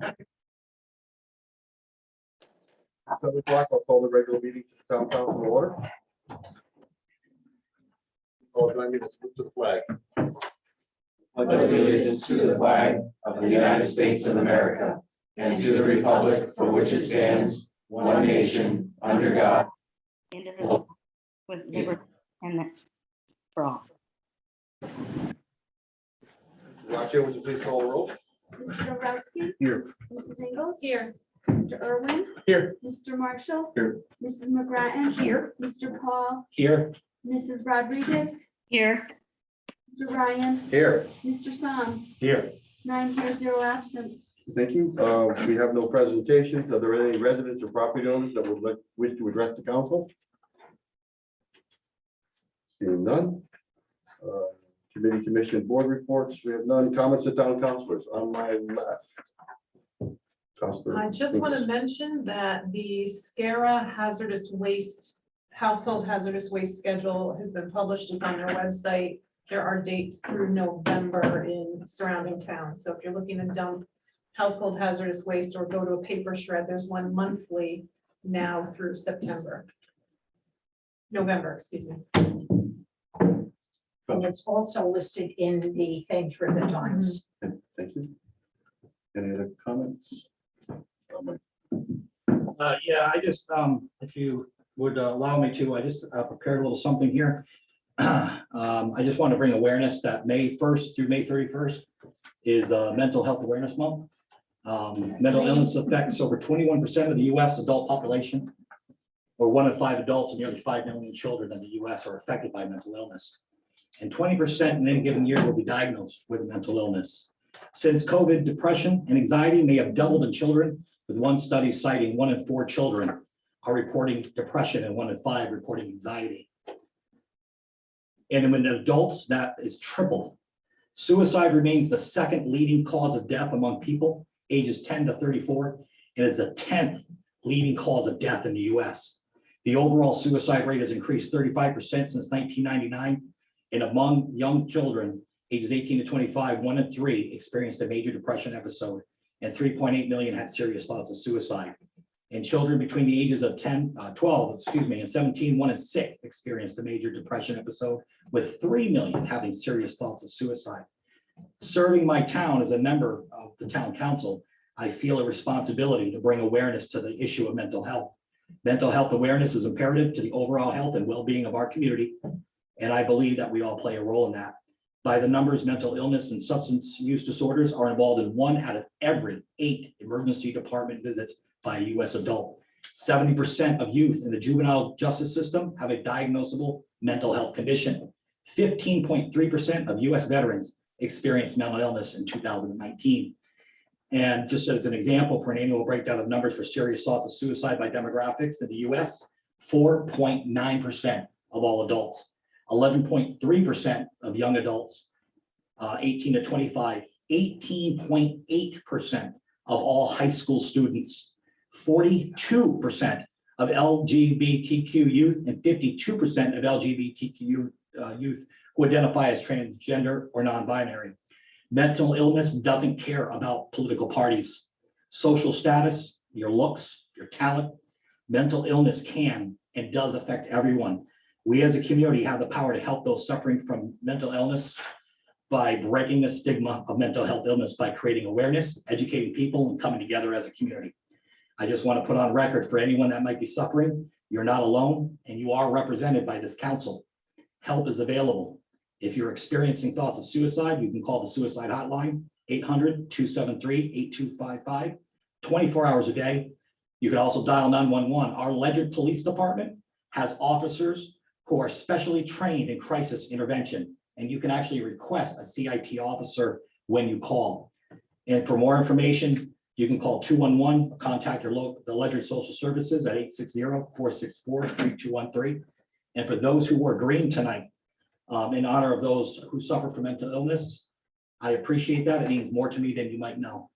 7 o'clock, I'll call the regular meeting to town council to order. All join me to salute to the flag. Pledge allegiance to the flag of the United States of America and to the republic for which it stands, one nation, under God. Indivisible, with liberty and for all. Roxanne, would you please call the roll? Mr. Dombrowski? Here. Mrs. Ingles? Here. Mr. Irwin? Here. Mr. Marshall? Here. Mrs. McGrattan? Here. Mr. Paul? Here. Mrs. Rodriguez? Here, Mr. Ryan? Here. Mr. Soms? Here. 9 here, 0 absent. Thank you. We have no presentations. Are there any residents or property owners that would wish to address the council? Seeing none. Committee, commission, board reports. We have none. Comments to town councilors on my left. Councilor I just want to Ingles. mention that the SCARA hazardous waste, household hazardous waste schedule has been published. It's on their website. There are dates through November in surrounding towns. So if you're looking to dump household hazardous waste or go to a paper shred, there's one monthly now through November, excuse me. And it's also listed in the thing for the times. Thank you. Any other comments? Yeah, I just, if you would allow me to, I just prepared a little something here. I just want to bring awareness that May 1st through May 31st is Mental Health Awareness Month. Mental illness affects over 21% of the US adult population, or 1 in 5 adults and nearly 5 million children in the US are affected by mental illness. And 20% in any given year will be diagnosed with a mental illness. Since COVID, depression and anxiety may have doubled in children, with one study citing 1 in 4 children are reporting depression and 1 in 5 reporting anxiety. And in adults, that is triple. Suicide remains the 2nd leading cause of death among people ages 10 to 34, and is the 10th leading cause of death in the US. The overall suicide rate has increased 35% since 1999, and among young children ages 18 to 25, 1 in 3 experienced a major depression episode, and 3.8 million had serious thoughts of suicide. And children between the ages of 12, and 17, 1 in 6 experienced a major depression episode, with 3 million having serious thoughts of suicide. Serving my town as a member of the town council, I feel a responsibility to bring awareness to the issue of mental health. Mental health awareness is imperative to the overall health and well-being of our community, and I believe that we all play a role in that. By the numbers, mental illness and substance use disorders are involved in 1 out of every 8 emergency department visits by a US adult. 70% of youth in the juvenile justice system have a diagnosable mental health condition. 15.3% of US veterans experienced mental illness in 2019. And just as an example, for an annual breakdown of numbers for serious thoughts of suicide by demographics in the US, 4.9% of all adults, 11.3% of young adults, 18 to 25, 18.8% of all high school students, 42% of LGBTQ youth, and 52% of LGBTQ youth who identify as transgender or non-binary. Mental illness doesn't care about political parties, social status, your looks, your talent. Mental illness can and does affect everyone. We as a community have the power to help those suffering from mental illness by breaking the stigma of mental health illness by creating awareness, educating people, and coming together as a community. I just want to put on record for anyone that might be suffering, you're not alone and you are represented by this council. Help is available. If you're experiencing thoughts of suicide, you can call the suicide hotline, 800-273-8255, 24 hours a day. You can also dial 911. Our Ledyard Police Department has officers who are specially trained in crisis intervention, and you can actually request a CIT officer when you call. And for more information, you can call 211, contact your local, the Ledyard Social Services at 860-464-3213. And for those who wore green tonight, in honor of those who suffer from mental illness, I appreciate that. It means more to me than you might know.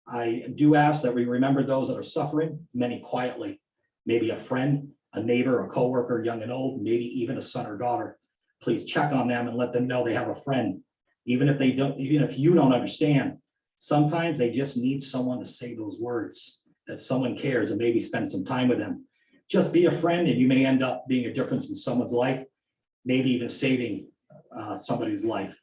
I do ask that we remember those that are suffering, many quietly, maybe a friend, a neighbor, a coworker, young and old, maybe even a son or daughter. Please check on them and let them know they have a friend. Even if they don't, even if you don't understand, Sometimes they just need someone to say those words, that someone cares, and maybe spend some time with them. Just be a friend and you may end up being a difference in someone's life, maybe even saving somebody's life.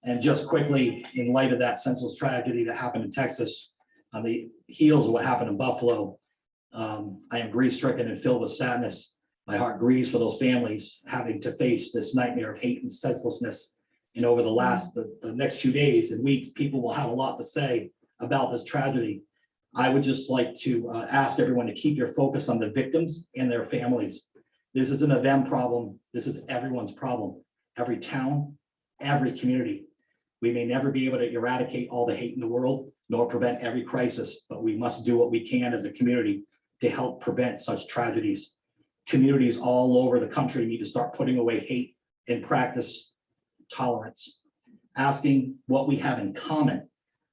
And just quickly, in light of that senseless tragedy that happened in Texas, on the heels of what happened in Buffalo, I am grief-stricken and filled with sadness. My heart grieves for those families having to face this nightmare of hate and senselessness. And over the next few days and weeks, people will have a lot to say about this tragedy. I would just like to ask everyone to keep your focus on the victims and their families. This isn't a them problem. This is everyone's problem. Every town, every community. We may never be able to eradicate all the hate in the world, nor prevent every crisis, but we must do what we can as a community to help prevent such tragedies. Communities all over the country need to start putting away hate and practice tolerance, asking what we have in common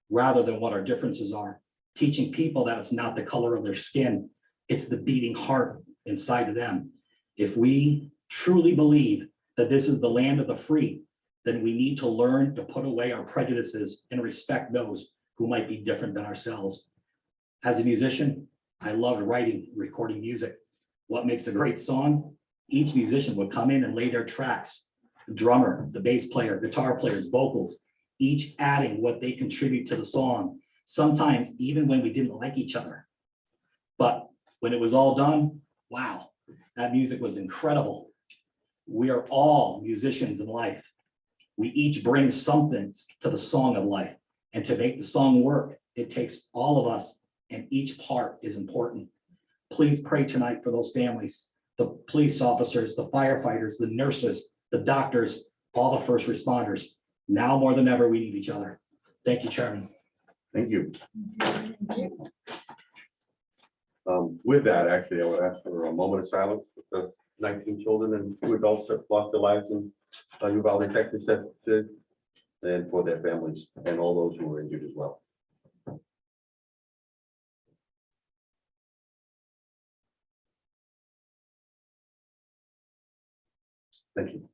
rather than what our differences are, teaching people that it's not the color of their skin, it's the beating heart inside of them. If we truly believe that this is the land of the free, then we need to learn to put away our prejudices and respect those who might be different than ourselves. As a musician, I loved writing, recording music. What makes a great song? Each musician would come in and lay their tracks. The drummer, the bass player, guitar players, vocals, each adding what they contribute to the song, sometimes even when we didn't like each other. But when it was all done, wow, that music was incredible. We are all musicians in life. We each bring something to the song of life. And to make the song work, it takes all of us, and each part is important. Please pray tonight for those families, the police officers, the firefighters, the nurses, the doctors, all the first responders. Now more than ever, we need each other. Thank you, Chairman. Thank you. With that, actually, I would ask for a moment of silence with the 19 children and 2 adults that lost their lives in Uvalde, Texas, and for their families and all those who were injured as well. Thank you.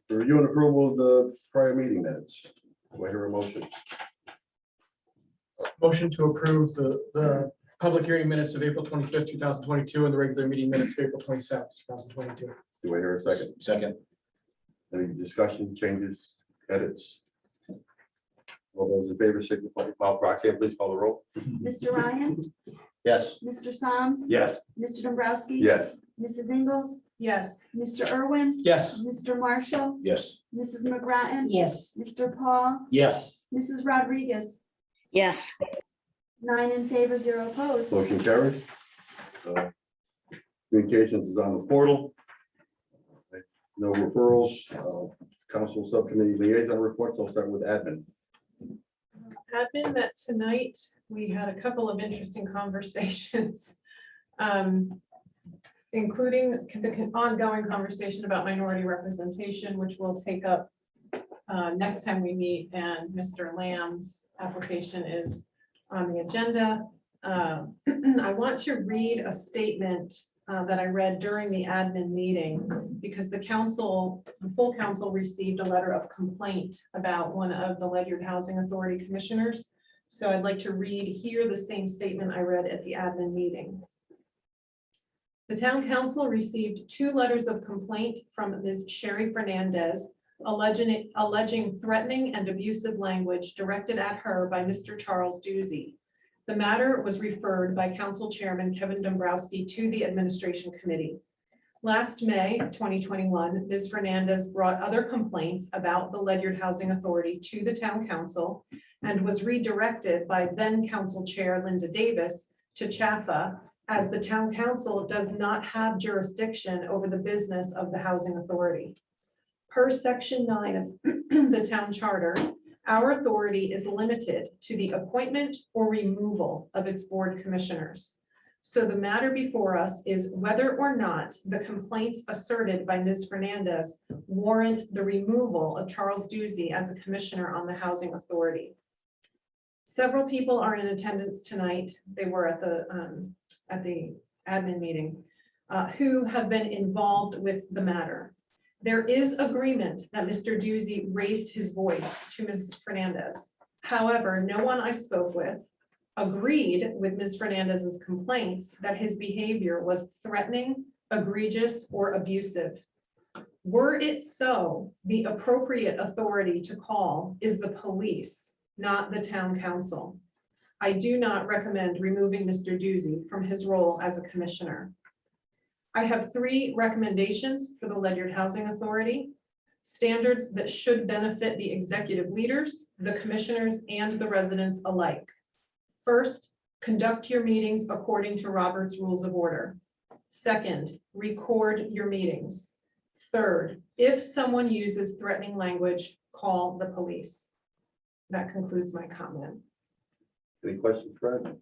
Review and approval of the prior meeting minutes. Do I hear a motion? Motion to approve the public hearing minutes of April 25th, 2022, and the regular meeting minutes of April 27th, 2022. Do I hear a second? Second. Any discussion, changes, edits? All those in favor signify by proxy, and please call the roll. Mr. Ryan, Yes. Mr. Soms, Yes. Mr. Dombrowski. Yes. Mrs. Ingles, Yes. Mr. Irwin, Yes. Mr. Marshall, Yes. Mrs. McGrattan. Yes. Mr. Paul, Yes. Mrs. Rodriguez, Yes, 9 in favor, 0 opposed. Motion carries. Communications is on the portal. No referrals. Council subcommittee liaison reports. I'll start with admin. Admin met tonight. We had a couple of interesting conversations, including the ongoing conversation about minority representation, which we'll take up next time we meet, and Mr. Lamb's application is on the agenda. I want to read a statement that I read during the admin meeting, because the full council received a letter of complaint about one of the Ledyard Housing Authority commissioners. So I'd like to read here the same statement I read at the admin meeting. The town council received 2 letters of complaint from Ms. Sherry Fernandez alleging threatening and abusive language directed at her by Mr. Charles Doozy. The matter was referred by Council Chairman Kevin Dombrowski to the Administration Committee. Last May 2021, Ms. Fernandez brought other complaints about the Ledyard Housing Authority to the Town Council and was redirected by then Council Chair Linda Davis to CHAFA, as the Town Council does not have jurisdiction over the business of the Housing Authority. Per Section 9 of the Town Charter, our authority is limited to the appointment or removal of its board commissioners. So the matter before us is whether or not the complaints asserted by Ms. Fernandez warrant the removal of Charles Doozy as a commissioner on the Housing Authority. Several people are in attendance tonight. They were at the admin meeting, who have been involved with the matter. There is agreement that Mr. Duzy raised his voice to Ms. Fernandez. However, no one I spoke with agreed with Ms. Fernandez's complaints that his behavior was threatening, egregious, or abusive. Were it so, the appropriate authority to call is the police, not the town council. I do not recommend removing Mr. Duzy from his role as a commissioner. I have 3 recommendations for the Ledyard Housing Authority, standards that should benefit the executive leaders, the commissioners, and the residents alike. First, conduct your meetings according to Robert's Rules of Order. Second, record your meetings. Third, if someone uses threatening language, call the police. That concludes my comment. Any questions, Fred?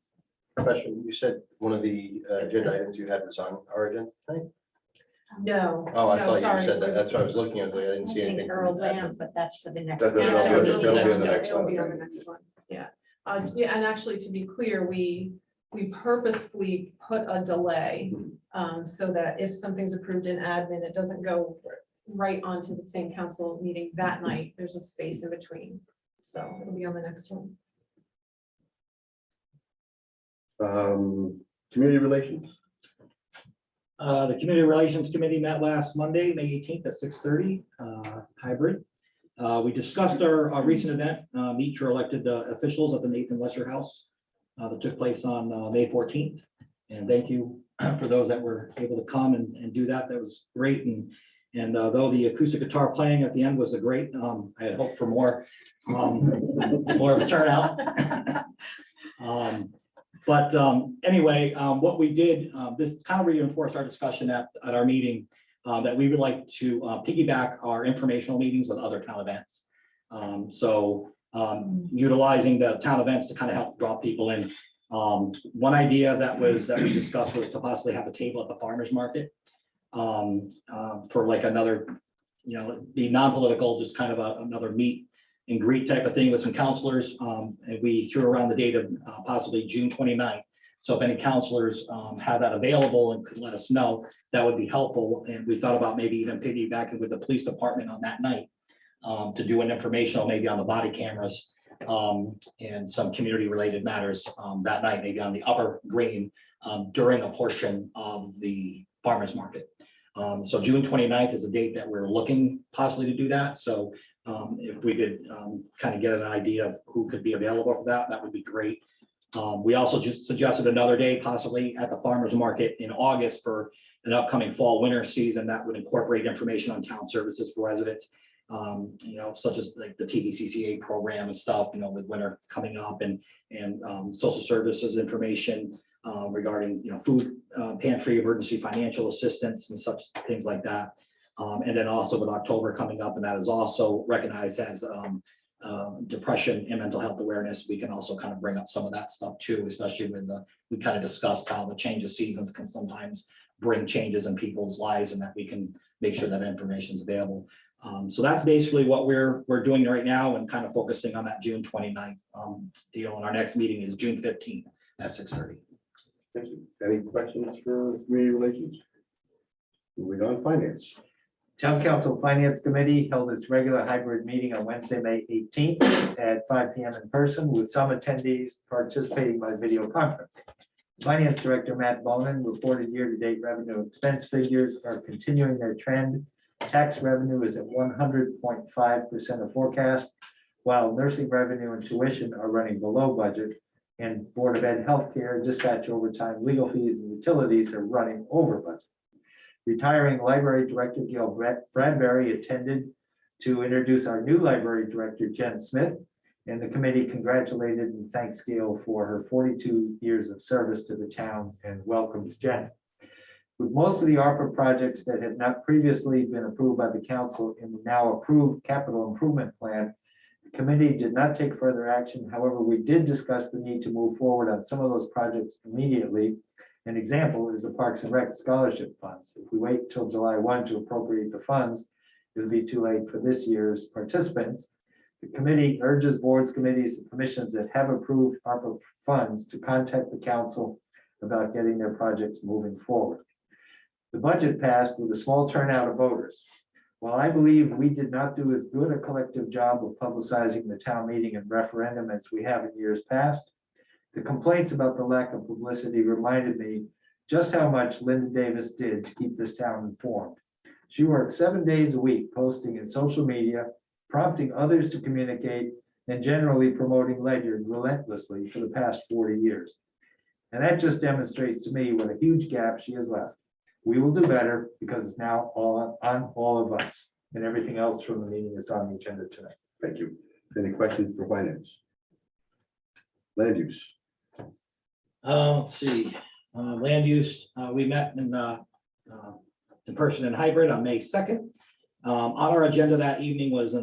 Question, you said one of the agenda items you had was on our agenda tonight? No. Oh, I no, thought you sorry. said that. That's what I was looking at. I didn't I see anything. think from Earl that. Lamb, but that's for the next. That'll be council on the- meeting. that'll be on the next It'll one. be on the next one, yeah. Yeah, and actually, to be clear, we purposefully put a delay so that if something's approved in admin, it doesn't go right onto the same council meeting that night. There's a space in between. So it'll be on the next one. Community relations? The Community Relations Committee met last Monday, May 18th at 6:30, hybrid. We discussed our recent event, meet your elected officials at the Nathan Lesser House that took place on May 14th. And thank you for those that were able to come and do that. That was great. And though the acoustic guitar playing at the end was a great, I had hoped for more of a turnout. But anyway, what we did, this kind of reinforced our discussion at our meeting, that we would like to piggyback our informational meetings with other town events. So utilizing the town events to kind of help draw people in. One idea that we discussed was to possibly have a table at the farmer's market for like another, be non-political, just kind of another meet and greet type of thing with some counselors. And we threw around the date of possibly June 29th. So if any counselors have that available and could let us know, that would be helpful. And we thought about maybe even piggybacking with the police department on that night to do an informational, maybe on the body cameras and some community related matters that night, maybe on the upper green during a portion of the farmer's market. So June 29th is a date that we're looking possibly to do that. So if we could kind of get an idea of who could be available for that, that would be great. We also just suggested another day possibly at the farmer's market in August for an upcoming fall winter season that would incorporate information on town services for residents, such as like the TVCCA program and stuff, with winter coming up and social services information regarding, food pantry, emergency financial assistance and such things like that. And then also with October coming up, and that is also recognized as depression and mental health awareness, we can also kind of bring up some of that stuff too, especially when we kind of discussed how the change of seasons can sometimes bring changes in people's lives, and that we can make sure that information is available. So that's basically what we're doing right now, and kind of focusing on that June 29th deal. And our next meeting is June 15th at 6:30. Thank you. Any questions for community relations? Moving on, finance. Town Council Finance Committee held its regular hybrid meeting on Wednesday, May 18th at 5 p.m. in person, with some attendees participating by video conference. Finance Director Matt Bonin reported year-to-date revenue and expense figures are continuing their trend. Tax revenue is at 100.5% of forecast, while nursing revenue and tuition are running below budget, and Board of Ed healthcare, dispatch overtime, legal fees, and utilities are running over budget. Retiring Library Director Gail Bradbury attended to introduce our new Library Director, Jen Smith, and the committee congratulated and thanks Gail for her 42 years of service to the town and welcomes Jen. With most of the ARPA projects that had not previously been approved by the council in the now approved capital improvement plan, the committee did not take further action. However, we did discuss the need to move forward on some of those projects immediately. An example is the Parks and Rec scholarship funds. If we wait till July 1 to appropriate the funds, it'll be too late for this year's participants. The committee urges boards, committees, and commissions that have approved ARPA funds to contact the council about getting their projects moving forward. The budget passed with a small turnout of voters. While I believe we did not do as good a collective job of publicizing the town meeting and referendum as we have in years past, the complaints about the lack of publicity reminded me just how much Linda Davis did to keep this town informed. She worked 7 days a week posting in social media, prompting others to communicate, and generally promoting Ledyard relentlessly for the past 40 years. And that just demonstrates to me what a huge gap she has left. We will do better because it's now all on all of us, and everything else from the meeting is on the agenda tonight. Thank you. Any questions for finance? Land use. Let's see, land use, we met in person and hybrid on May 2nd. On our agenda that evening was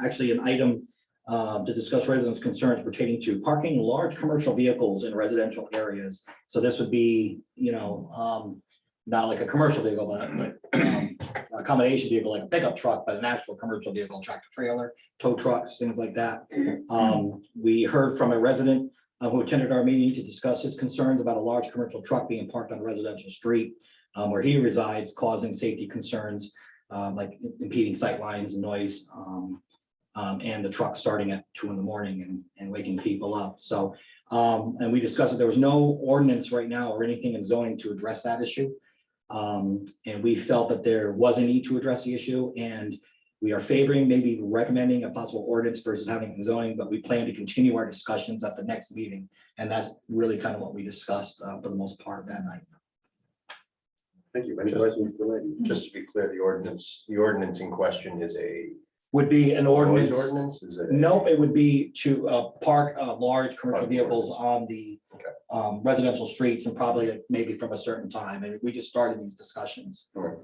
actually an item to discuss residents' concerns pertaining to parking large commercial vehicles in residential areas. So this would be, not like a commercial vehicle, but a combination vehicle, like a pickup truck, but an actual commercial vehicle, tractor trailer, tow trucks, things like that. We heard from a resident who attended our meeting to discuss his concerns about a large commercial truck being parked on a residential street where he resides, causing safety concerns like impeding sight lines and noise, and the truck starting at 2 a.m. and waking people up. So, and we discussed that there was no ordinance right now or anything in zoning to address that issue. And we felt that there was a need to address the issue, and we are favoring, maybe recommending a possible ordinance versus having it in zoning, but we plan to continue our discussions at the next meeting. And that's really kind of what we discussed for the most part that night. Thank you. Any questions for Land use? Just to be clear, the ordinance in question is a Would be an noise ordinance. ordinance? Is it? Nope, it would be to park large commercial vehicles on the Okay. residential streets, and probably maybe from a certain time. And we just started these discussions. All right.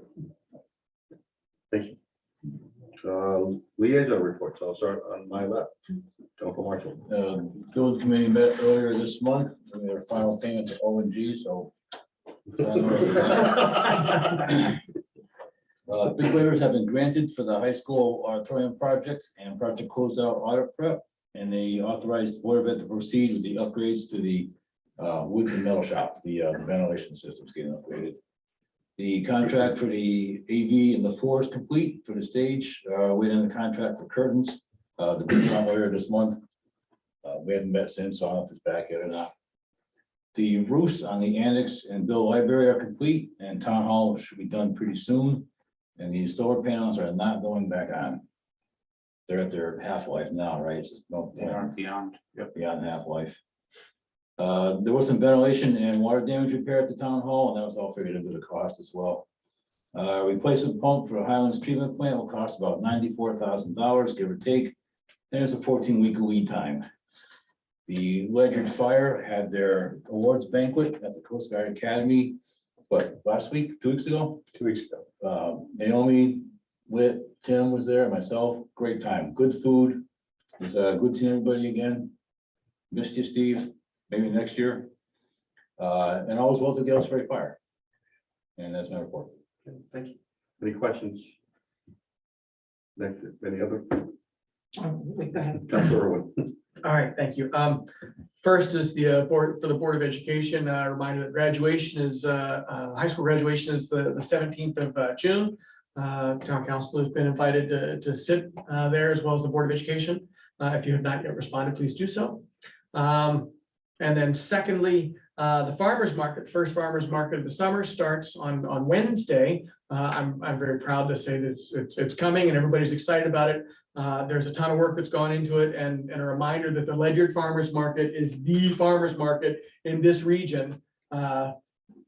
Thank you. Liaison reports. I'll start on my left. Uncle Marshall. Building committee met earlier this month, and their final payment to ONG, so. Big waivers have been granted for the high school auditorium projects and project closeout audit prep, and they authorized the Board of Ed to proceed with the upgrades to the woods and metal shop, the ventilation systems getting upgraded. The contract for the AV and the floor is complete for the stage. Waiting the contract for curtains. The bid went earlier this month. We haven't met since, so I don't know if it's back yet or not. The roofs on the annex and Bill Library are complete, and town hall should be done pretty soon. And these solar panels are not going back on. They're at their half-life now, right? It's just no point. Beyond. Beyond half-life. There was some ventilation and water damage repair at the town hall, and that was all figured into the cost as well. Replacement pump for Highlands treatment plant will cost about $94,000, give or take. There's a 14-week lead time. The Ledyard Fire had their awards banquet at the Coast Guard Academy, what, last week, 2 weeks ago? 2 weeks ago. Naomi, Whit, Tim was there, myself, great time, good food. It was good seeing everybody again. Missed you, Steve, maybe next year. And always well to the Ellsbury Fire. And that's my report. Okay, thank you. Any questions? Next, any other? Go ahead. Councilor Irwin. All right, thank you. First is the Board of Education, reminder that graduation is, high school graduation is the 17th of June. Town council has been invited to sit there, as well as the Board of Education. If you have not yet responded, please do so. And then secondly, the farmers market, first farmers market of the summer starts on Wednesday. I'm very proud to say that it's coming and everybody's excited about it. There's a ton of work that's gone into it, and a reminder that the Ledyard Farmers Market is the farmers market in this region.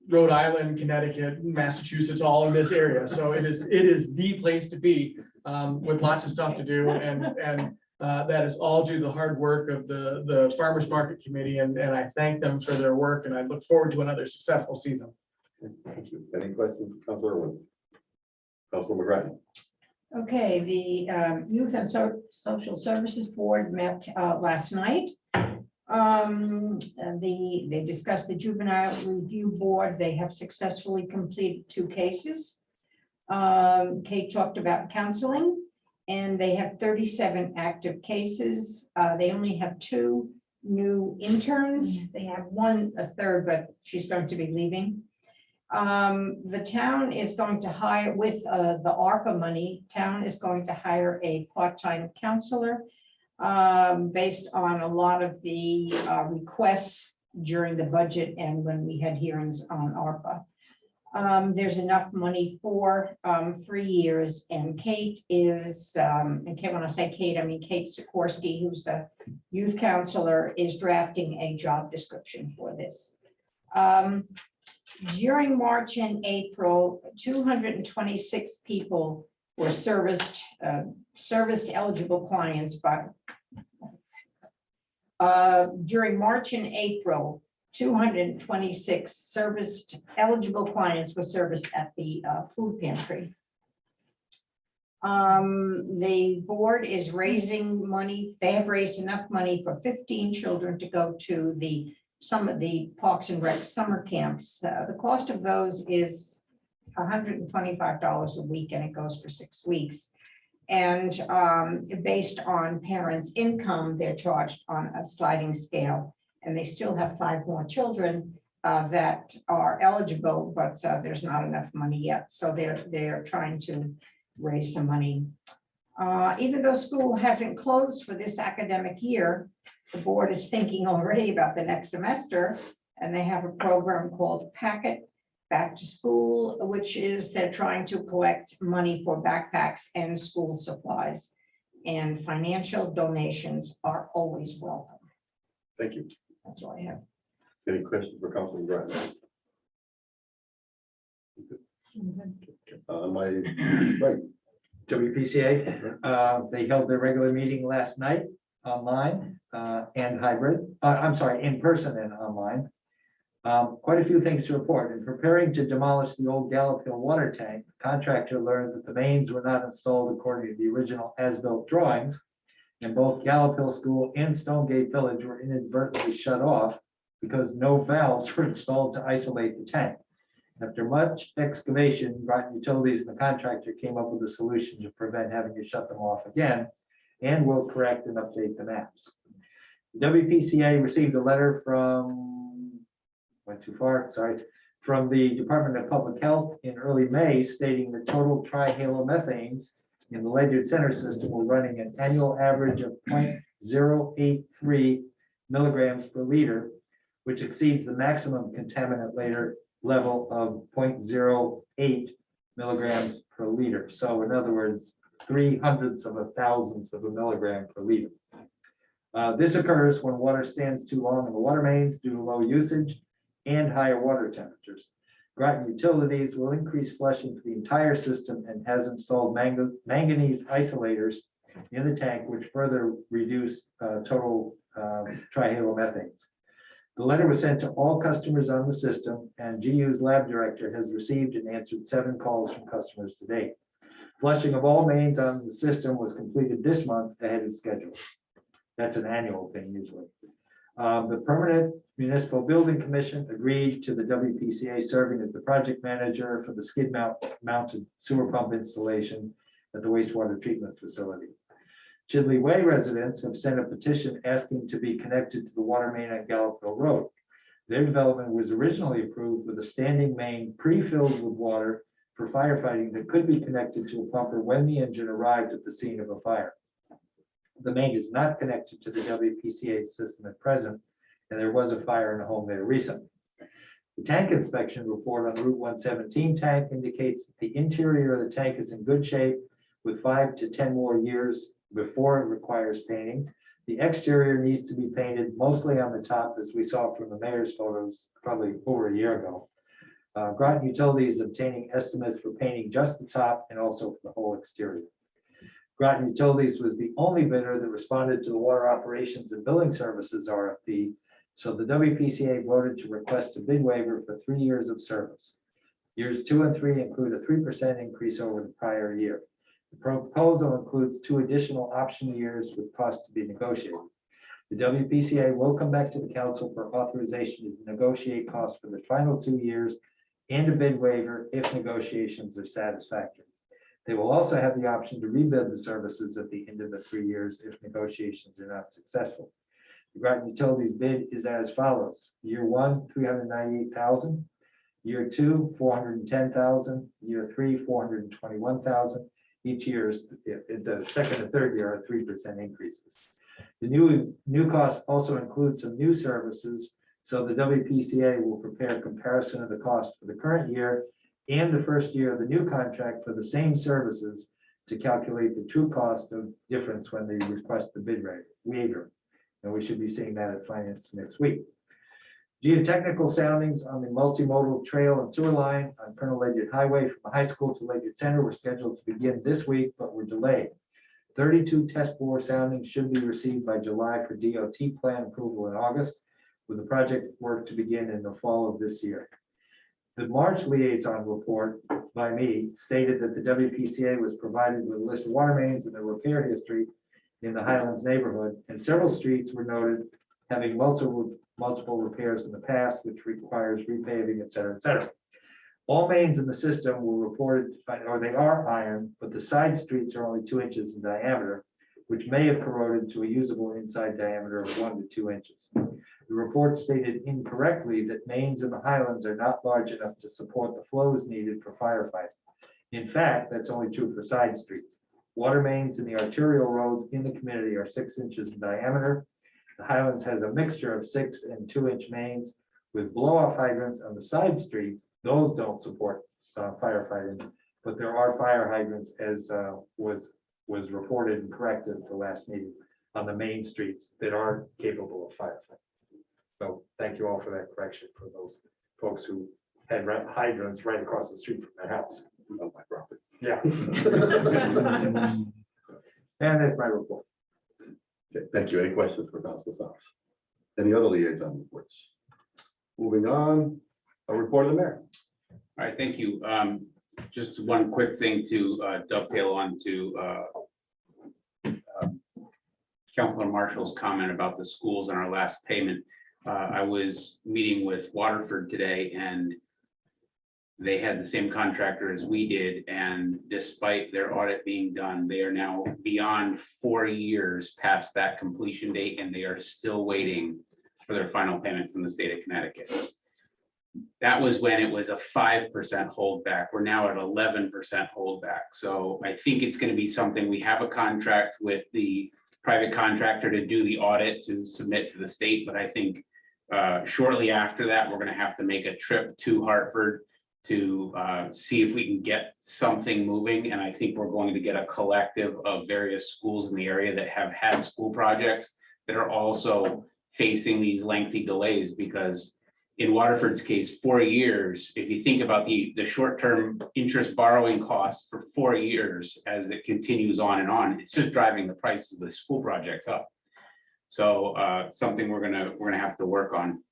Rhode Island, Connecticut, Massachusetts, all in this area. So it is the place to be with lots of stuff to do, and that is all due to the hard work of the Farmers Market Committee, and I thank them for their work, and I look forward to another successful season. Thank you. Any questions, Councilor Irwin? Councilor McGrattan. Okay, the Youth and Social Services Board met last night. And they discussed the Juvenile Review Board. They have successfully completed 2 cases. Kate talked about counseling, and they have 37 active cases. They only have 2 new interns. They have a third, but she's going to be leaving. The town is going to hire with the ARPA money, town is going to hire a part-time counselor based on a lot of the requests during the budget and when we had hearings on ARPA. There's enough money for 3 years, and Kate is, and Kate, when I say Kate, I mean Kate Sikorsky, who's the youth counselor, is drafting a job description for this. During March and April, 226 people were serviced eligible clients by during March and April, 226 serviced eligible clients were serviced at the food pantry. The board is raising money. They have raised enough money for 15 children to go to some of the Parks and Rec summer camps. The cost of those is $125 a week, and it goes for 6 weeks. And based on parents' income, they're charged on a sliding scale. And they still have 5 more children that are eligible, but there's not enough money yet. So they're trying to raise some money. Even though school hasn't closed for this academic year, the board is thinking already about the next semester, and they have a program called Packet Back to School, which is they're trying to collect money for backpacks and school supplies. And financial donations are always welcome. Thank you. That's all I have. Any questions for Councilman Bratton? My right. WPCA, they held their regular meeting last night online and hybrid, I'm sorry, in person and online. Quite a few things to report. In preparing to demolish the old Gallup Hill water tank, the contractor learned that the mains were not installed according to the original as-built drawings, and both Gallup Hill School and Stonegate Village were inadvertently shut off because no valves were installed to isolate the tank. After much excavation, Groton Utilities and the contractor came up with a solution to prevent having to shut them off again, and will correct and update the maps. The WPCA received a letter from, went too far, sorry, from the Department of Public Health in early May stating the total trihalomethanes in the Ledyard Center system were running an annual average of 0.083 milligrams per liter, which exceeds the maximum contaminant level of 0.08 milligrams per liter. So in other words, 0.03 of a thousandth of a milligram per liter. This occurs when water stands too long in the water mains due to low usage and higher water temperatures. Groton Utilities will increase flushing for the entire system and has installed manganese isolators in the tank, which further reduce total trihalomethanes. The letter was sent to all customers on the system, and GU's lab director has received and answered 7 calls from customers to date. Flushing of all mains on the system was completed this month ahead of schedule. That's an annual thing usually. The Permanent Municipal Building Commission agreed to the WPCA serving as the project manager for the skid mounted sewer pump installation at the wastewater treatment facility. Chidley Way residents have sent a petition asking to be connected to the water main at Gallup Hill Road. Their development was originally approved with a standing main pre-filled with water for firefighting that could be connected to a pumper when the engine arrived at the scene of a fire. The main is not connected to the WPCA system at present, and there was a fire in a home there recently. The tank inspection report on Route 117 tank indicates that the interior of the tank is in good shape with 5 to 10 more years before it requires painting. The exterior needs to be painted mostly on the top, as we saw from the mayor's photos probably over a year ago. Groton Utilities is obtaining estimates for painting just the top and also for the whole exterior. Groton Utilities was the only bidder that responded to the water operations and billing services RFP. So the WPCA voted to request a bid waiver for 3 years of service. Years 2 and 3 include a 3% increase over the prior year. The proposal includes 2 additional option years with cost to be negotiated. The WPCA will come back to the council for authorization to negotiate costs for the final 2 years and a bid waiver if negotiations are satisfactory. They will also have the option to rebid the services at the end of the 3 years if negotiations are not successful. The Groton Utilities bid is as follows. Year 1, $398,000. Year two, 410,000, year three, 421,000. Each year is the second and third year are 3% increases. The new cost also includes some new services. So the WPCA will prepare a comparison of the cost for the current year and the first year of the new contract for the same services to calculate the true cost of difference when they request the bid rate waiver. And we should be seeing that at finance next week. Geotechnical soundings on the multimodal trail and sewer line on Colonel Ledyard Highway from the high school to Ledyard Center were scheduled to begin this week, but were delayed. 32 test bore soundings should be received by July for DOT plan approval in August, with the project work to begin in the fall of this year. The March liaison report by me stated that the WPCA was provided with a list of water mains and the repair history in the Highlands neighborhood, and several streets were noted having multiple repairs in the past, which requires repaving, et cetera, et cetera. All mains in the system were reported, or they are iron, but the side streets are only 2 inches in diameter, which may have corroded to a usable inside diameter of 1 to 2 inches. The report stated incorrectly that mains in the Highlands are not large enough to support the flows needed for firefighting. In fact, that's only true for side streets. Water mains in the arterial roads in the community are 6 inches in diameter. The Highlands has a mixture of 6 and 2 inch mains with blow-off hydrants on the side streets. Those don't support firefighting, but there are fire hydrants, as was reported and corrected at the last meeting, on the main streets that are capable of firefighting. So thank you all for that correction for those folks who had hydrants right across the street from their house. On my property. Yeah. And that's my report. Okay, thank you. Any questions for Councilor Sams? Any other liaison reports? Moving on, a report of the mayor. All right, thank you. Just one quick thing to dovetail on to Councilor Marshall's comment about the schools and our last payment. I was meeting with Waterford today, and they had the same contractor as we did, and despite their audit being done, they are now beyond 4 years past that completion date, and they are still waiting for their final payment from the state of Connecticut. That was when it was a 5% holdback. We're now at 11% holdback. So I think it's going to be something, we have a contract with the private contractor to do the audit to submit to the state, but I think shortly after that, we're going to have to make a trip to Hartford to see if we can get something moving. And I think we're going to get a collective of various schools in the area that have had school projects that are also facing these lengthy delays, because in Waterford's case, 4 years, if you think about the short-term interest borrowing costs for 4 years as it continues on and on, it's just driving the price of the school projects up. So something we're gonna have to work on.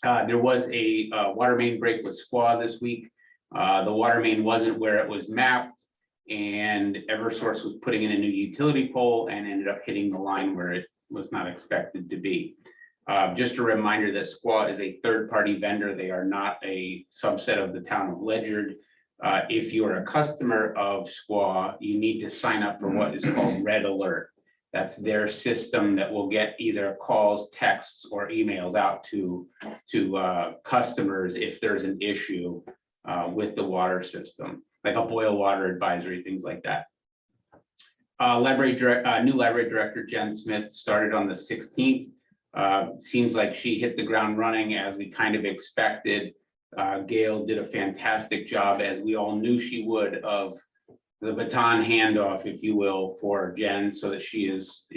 There was a water main break with SQUA this week. The water main wasn't where it was mapped, and Eversource was putting in a new utility pole and ended up hitting the line where it was not expected to be. Just a reminder that SQUA is a third-party vendor. They are not a subset of the town of Ledyard. If you are a customer of SQUA, you need to sign up for what is called Red Alert. That's their system that will get either calls, texts, or emails out to customers if there's an issue with the water system, like a boil water advisory, things like that. New library director Jen Smith started on the 16th. Seems like she hit the ground running as we kind of expected. Gail did a fantastic job, as we all knew she would, of the baton handoff, if you will, for Jen, so that she is,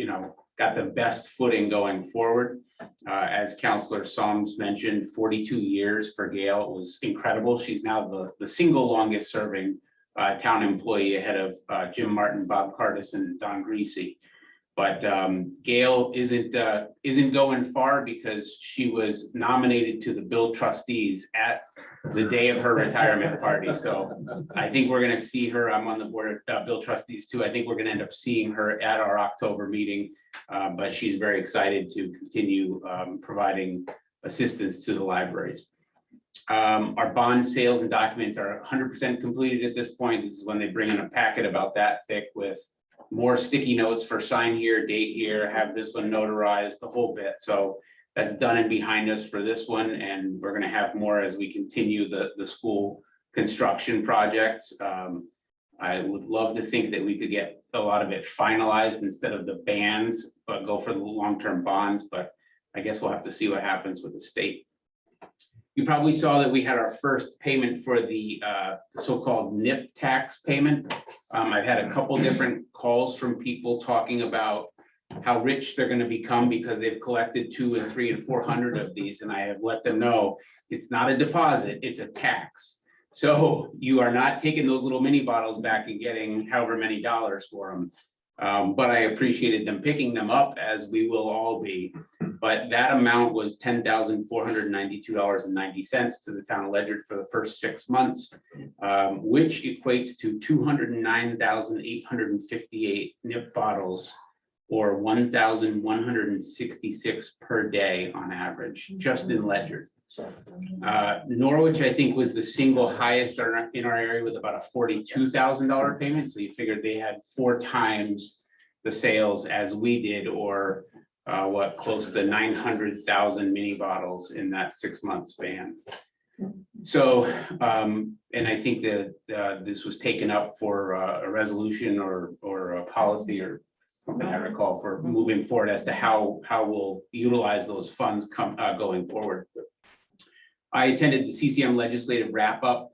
got the best footing going forward. As Councilor Sams mentioned, 42 years for Gail. It was incredible. She's now the single longest serving town employee, ahead of Jim Martin, Bob Cardis, and Don Greasy. But Gail isn't going far, because she was nominated to the Bill trustees at the day of her retirement party. So I think we're going to see her. I'm on the board of Bill trustees too. I think we're going to end up seeing her at our October meeting. But she's very excited to continue providing assistance to the libraries. Our bond sales and documents are 100% completed at this point. This is when they bring in a packet about that thick with more sticky notes for sign here, date here, have this one notarized, the whole bit. So that's done and behind us for this one, and we're gonna have more as we continue the school construction projects. I would love to think that we could get a lot of it finalized instead of the bans, but go for the long-term bonds, but I guess we'll have to see what happens with the state. You probably saw that we had our first payment for the so-called NIP tax payment. I've had a couple different calls from people talking about how rich they're gonna become because they've collected 200 and 300 and 400 of these, and I have let them know it's not a deposit, it's a tax. So you are not taking those little mini bottles back and getting however many dollars for them. But I appreciated them picking them up, as we will all be. But that amount was $10,492.90 to the town of Ledyard for the first 6 months, which equates to 209,858 nip bottles, or 1,166 per day on average, just in Ledyard. Norwich, I think, was the single highest in our area with about a $42,000 payment. So you figured they had 4 times the sales as we did, or close to 900,000 mini bottles in that 6-month span. So, and I think that this was taken up for a resolution or a policy or something I recall for moving forward as to how we'll utilize those funds going forward. I attended the CCM legislative wrap-up.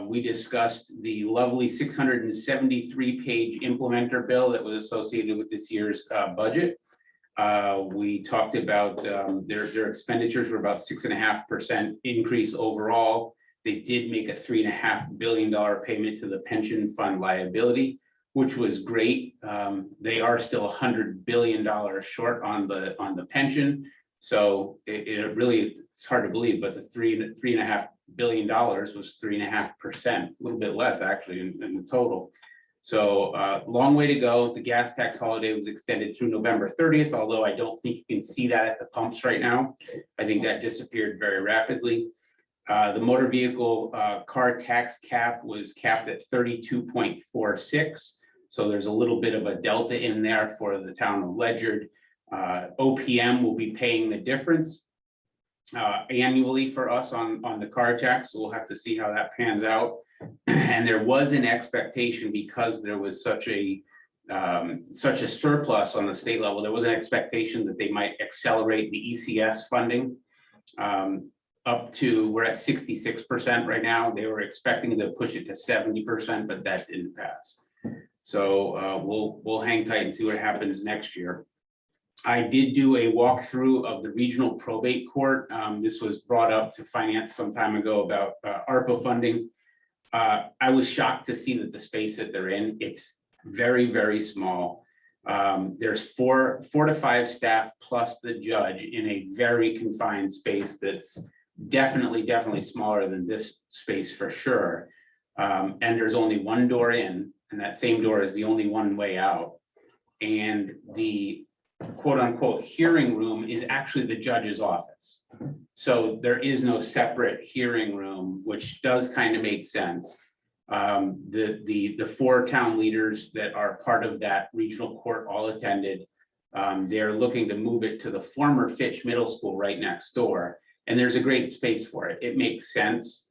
We discussed the lovely 673-page implementer bill that was associated with this year's budget. We talked about their expenditures were about 6.5% increase overall. They did make a $3.5 billion payment to the pension fund liability, which was great. They are still $100 billion short on the pension. So it really, it's hard to believe, but the $3.5 billion was 3.5%, a little bit less actually in the total. So long way to go. The gas tax holiday was extended through November 30th, although I don't think you can see that at the pumps right now. I think that disappeared very rapidly. The motor vehicle car tax cap was capped at 32.46. So there's a little bit of a delta in there for the town of Ledyard. OPM will be paying the difference annually for us on the car tax. So we'll have to see how that pans out. And there was an expectation, because there was such a surplus on the state level, there was an expectation that they might accelerate the ECS funding up to, we're at 66% right now. They were expecting to push it to 70%, but that didn't pass. So we'll hang tight and see what happens next year. I did do a walkthrough of the regional probate court. This was brought up to finance some time ago about ARPA funding. I was shocked to see that the space that they're in, it's very, very small. There's four to five staff plus the judge in a very confined space that's definitely smaller than this space for sure. And there's only one door in, and that same door is the only one way out. And the quote unquote hearing room is actually the judge's office. So there is no separate hearing room, which does kind of make sense. The 4 town leaders that are part of that regional court all attended. They're looking to move it to the former Fitch Middle School right next door. And there's a great space for it. It makes sense.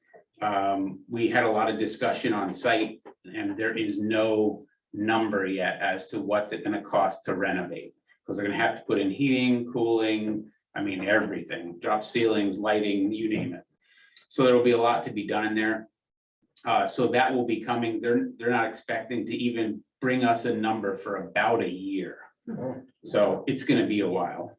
We had a lot of discussion on site, and there is no number yet as to what's it going to cost to renovate, because they're going to have to put in heating, cooling, I mean, everything, drop ceilings, lighting, you name it. So there will be a lot to be done in there. So that will be coming. They're not expecting to even bring us a number for about a year. So it's going to be a while.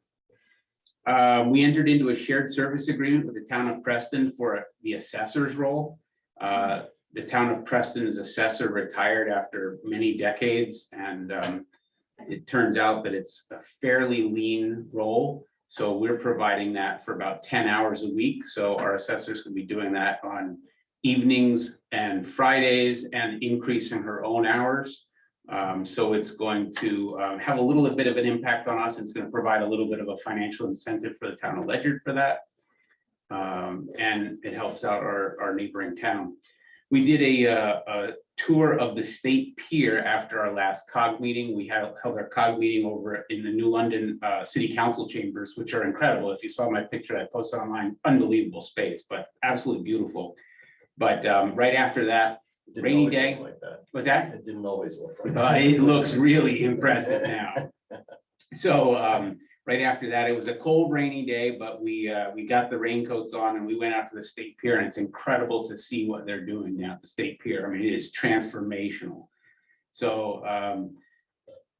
We entered into a shared service agreement with the town of Preston for the assessor's role. The town of Preston's assessor retired after many decades, and it turns out that it's a fairly lean role. So we're providing that for about 10 hours a week. So our assessors can be doing that on evenings and Fridays and increasing her own hours. So it's going to have a little bit of an impact on us. It's going to provide a little bit of a financial incentive for the town of Ledyard for that. And it helps out our neighboring town. We did a tour of the state pier after our last COG meeting. We held our COG meeting over in the New London City Council chambers, which are incredible. If you saw my picture I posted online, unbelievable space, but absolutely beautiful. But right after that, It didn't rainy always day. look like that. was that? It didn't always look like that. It looks really impressive now. So right after that, it was a cold, rainy day, but we got the raincoats on and we went out to the state pier, and it's incredible to see what they're doing down at the state pier. I mean, it is transformational. So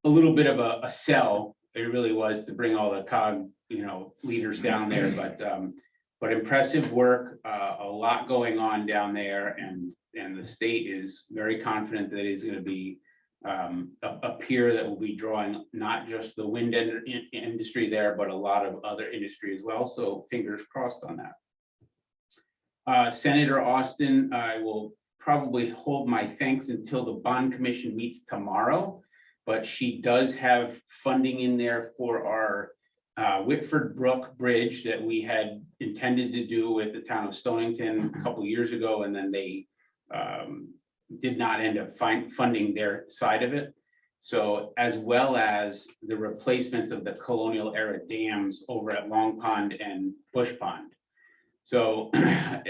a little bit of a sell, it really was, to bring all the COG, leaders down there, but impressive work, a lot going on down there, and the state is very confident that it's going to be a pier that will be drawing not just the wind industry there, but a lot of other industry as well. So fingers crossed on that. Senator Austin, I will probably hold my thanks until the bond commission meets tomorrow, but she does have funding in there for our Whitford Brook Bridge that we had intended to do with the town of Stonington a couple years ago, and then they did not end up funding their side of it. So as well as the replacements of the colonial era dams over at Long Pond and Bush Pond. So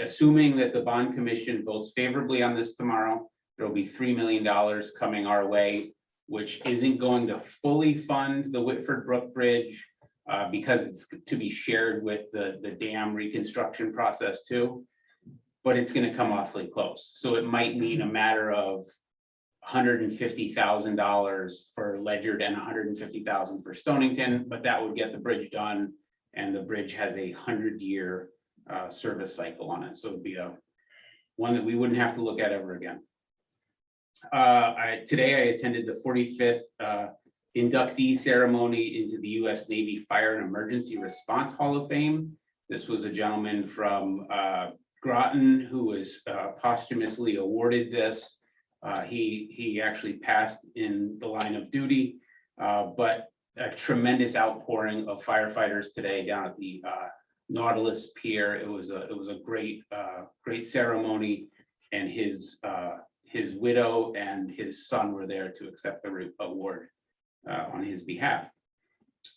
assuming that the bond commission votes favorably on this tomorrow, there'll be $3 million coming our way, which isn't going to fully fund the Whitford Brook Bridge because it's to be shared with the dam reconstruction process too. But it's going to come awfully close. So it might mean a matter of $150,000 for Ledyard and $150,000 for Stonington, but that would get the bridge done. And the bridge has a 100-year service cycle on it. So it'd be one that we wouldn't have to look at ever again. Today I attended the 45th inductee ceremony into the U.S. Navy Fire and Emergency Response Hall of Fame. This was a gentleman from Groton who was posthumously awarded this. He actually passed in the line of duty, but a tremendous outpouring of firefighters today down at the Nautilus Pier. It was a great ceremony, and his widow and his son were there to accept the award on his behalf.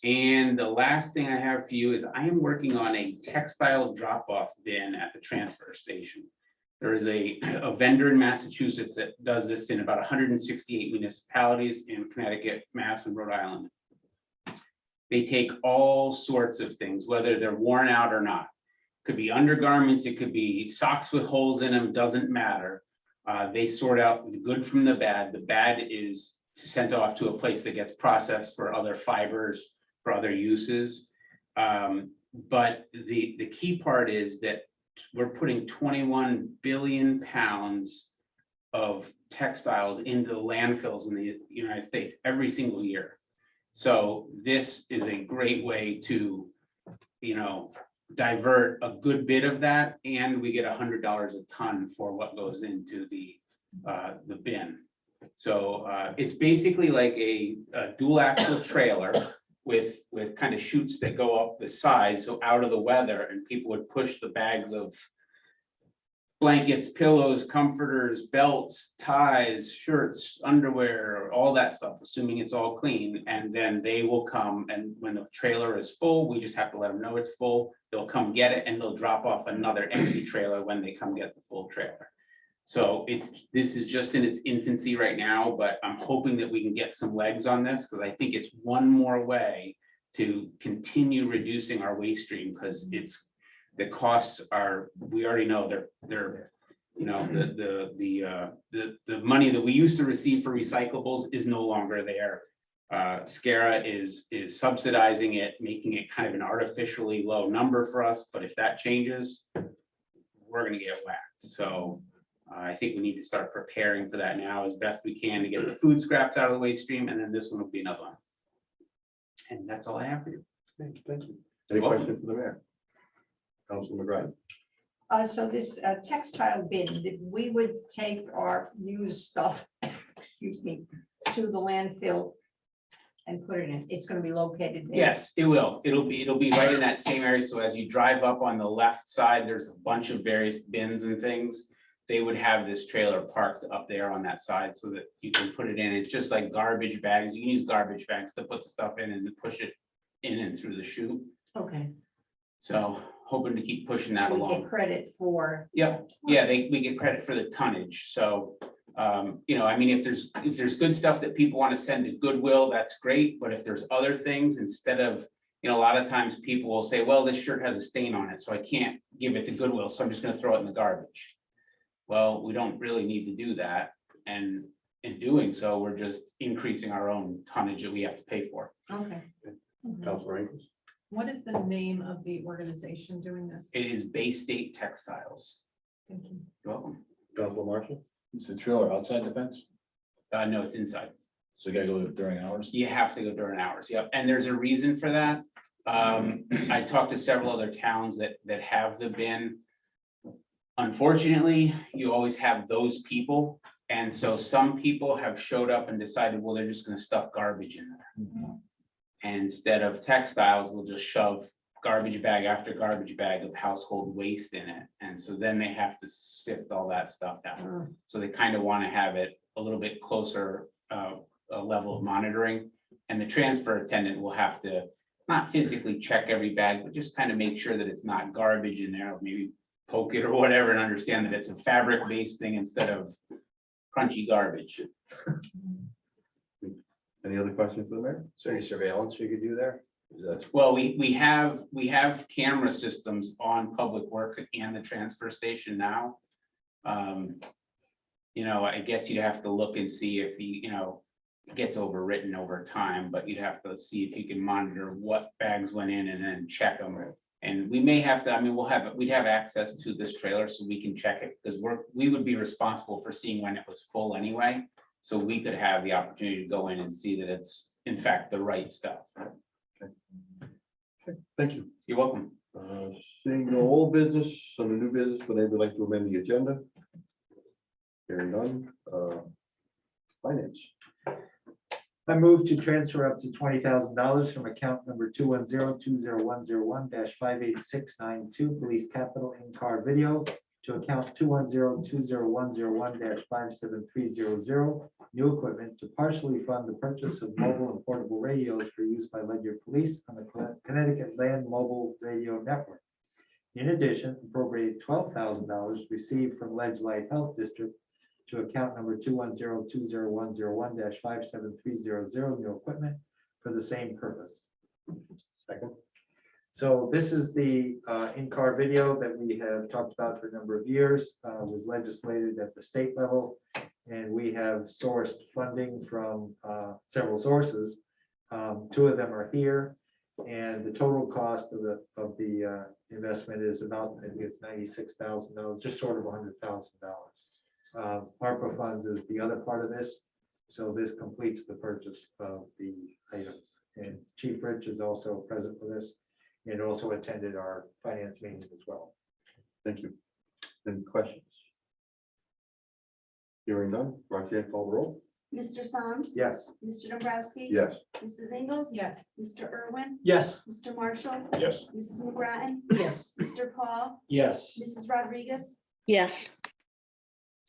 And the last thing I have for you is I am working on a textile drop-off bin at the transfer station. There is a vendor in Massachusetts that does this in about 168 municipalities in Connecticut, Mass, and Rhode Island. They take all sorts of things, whether they're worn out or not. It could be undergarments, it could be socks with holes in them, doesn't matter. They sort out the good from the bad. The bad is sent off to a place that gets processed for other fibers, for other uses. But the key part is that we're putting 21 billion pounds of textiles into the landfills in the United States every single year. So this is a great way to, divert a good bit of that, and we get $100 a ton for what goes into the bin. So it's basically like a dual axle trailer with kind of chutes that go up the side, so out of the weather, and people would push the bags of blankets, pillows, comforters, belts, ties, shirts, underwear, all that stuff, assuming it's all clean. And then they will come, and when the trailer is full, we just have to let them know it's full. They'll come get it, and they'll drop off another empty trailer when they come get the full trailer. So this is just in its infancy right now, but I'm hoping that we can get some legs on this, because I think it's one more way to continue reducing our waste stream, because the costs are, we already know they're the money that we used to receive for recyclables is no longer there. SCARA is subsidizing it, making it kind of an artificially low number for us, but if that changes, we're gonna get whacked. So I think we need to start preparing for that now as best we can to get the food scraps out of the waste stream, and then this one will be another one. And that's all I have for you. Thank you. Any questions for the mayor? Councilor McGrath. So this textile bin, that we would take our used stuff, excuse me, to the landfill and put it in. It's going to be located there. Yes, it will. It'll be right in that same area. So as you drive up on the left side, there's a bunch of various bins and things. they would have this trailer parked up there on that side so that you can put it in. It's just like garbage bags. You can use garbage bags to put the stuff in and to push it in and through the chute. Okay. So hoping to keep pushing that So we along. get credit for, Yep, yeah, we get credit for the tonnage, so, you know, I mean, if there's good stuff that people want to send to Goodwill, that's great, but if there's other things, instead of, you know, a lot of times people will say, well, this shirt has a stain on it, so I can't give it to Goodwill, so I'm just gonna throw it in the garbage. Well, we don't really need to do that, and in doing so, we're just increasing our own tonnage that we have to pay for. Okay. Counselor Ingles? What is the name of the organization doing this? It is Bay State Textiles. Thank you. You're welcome. Counselor Marshall? Is the trailer outside the fence? No, it's inside. So you gotta go during hours? You have to go during hours, yep, and there's a reason for that. I talked to several other towns that have the bin. Unfortunately, you always have those people, and so some people have showed up and decided, well, they're just gonna stuff garbage in there. And instead of textiles, they'll just shove garbage bag after garbage bag of household waste in it, and so then they have to sift all that stuff out. So they kind of want to have it a little bit closer, a level of monitoring. And the transfer attendant will have to not physically check every bag, but just kind of make sure that it's not garbage in there, or maybe poke it or whatever, and understand that it's a fabric-based thing instead of crunchy garbage. Any other questions for the mayor? Is there any surveillance we could do there? Is that Well, we have camera systems on Public Works and the transfer station now. You know, I guess you'd have to look and see if you know, it gets overwritten over time, but you'd have to see if you can monitor what bags went in and then check them. And we may have to, I mean, we'd have access to this trailer so we can check it, because we would be responsible for seeing when it was full anyway. So we could have the opportunity to go in and see that it's in fact the right stuff. Thank you. You're welcome. Seeing no old business, some new business, would anybody like to amend the agenda? Hearing none. Finance. I move to transfer up to $20,000 from account number 210-20101-58692, police capital in-car video, to account 210-20101-57300, new equipment, to partially fund the purchase of mobile and portable radios for use by Ledyard Police on the Connecticut Land Mobile Radio Network. In addition, appropriate $12,000 received from Ledge Light Health District to account number 210-20101-57300, new equipment for the same purpose. Second. So this is the in-car video that we have talked about for a number of years, was legislated at the state level. And we have sourced funding from several sources. Two of them are here. And the total cost of the investment is about, I think it's $96,000, just short of $100,000. ARPA funds is the other part of this. So this completes the purchase of the items. And Chief Rich is also present for this and also attended our finance meeting as well. Thank you. Any questions? Hearing none. Roxanne, call the roll. Mr. Soms? Yes. Mr. Dombrowski? Yes. Mrs. Ingles? Yes. Mr. Irwin? Yes. Mr. Marshall? Yes. Mrs. McGrattan? yes, Mr. Paul? Yes. Mrs. Rodriguez? yes,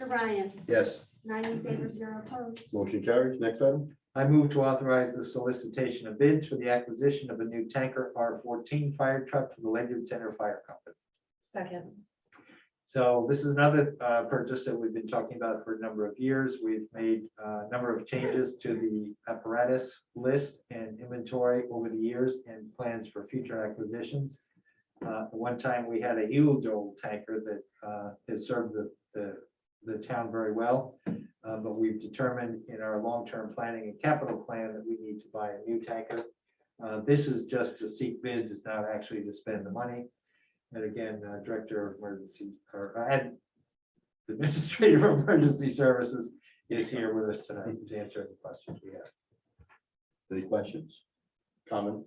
Mr. Ryan? yes, 9 in favor, 0 opposed. Motion carries. Next item. I move to authorize the solicitation of bids for the acquisition of a new tanker R14 fire truck for the Ledyard Center Fire Company. Second. So this is another purchase that we've been talking about for a number of years. We've made a number of changes to the apparatus list and inventory over the years and plans for future acquisitions. At one time, we had a huge old tanker that has served the town very well. But we've determined in our long-term planning and capital plan that we need to buy a new tanker. This is just to seek bids, it's not actually to spend the money. And again, Director of Emergency or Administrator of Emergency Services is here with us tonight to answer any questions we have. Any questions? Comment?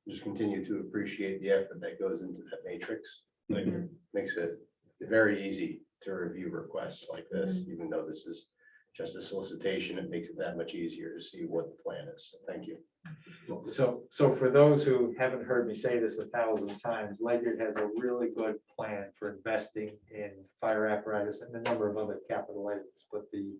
just continue to appreciate the effort that goes into that matrix. Like, makes it very easy to review requests like this, even though this is just a solicitation. It makes it that much easier to see what the plan is. So thank you. So for those who haven't heard me say this 1,000 times, Ledyard has a really good plan for investing in fire apparatus and a number of other capital items. But the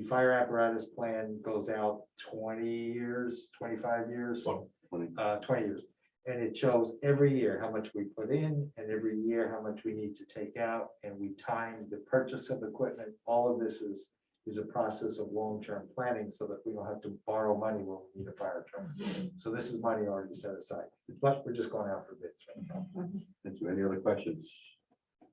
fire apparatus plan goes out 20 years, 25 years, 20 years. And it shows every year how much we put in and every year how much we need to take out. And we time the purchase of equipment. All of this is a process of long-term planning so that we don't have to borrow money when we need a fire truck. So this is money already set aside, but we're just going out for bids right now. Thank you. Any other questions?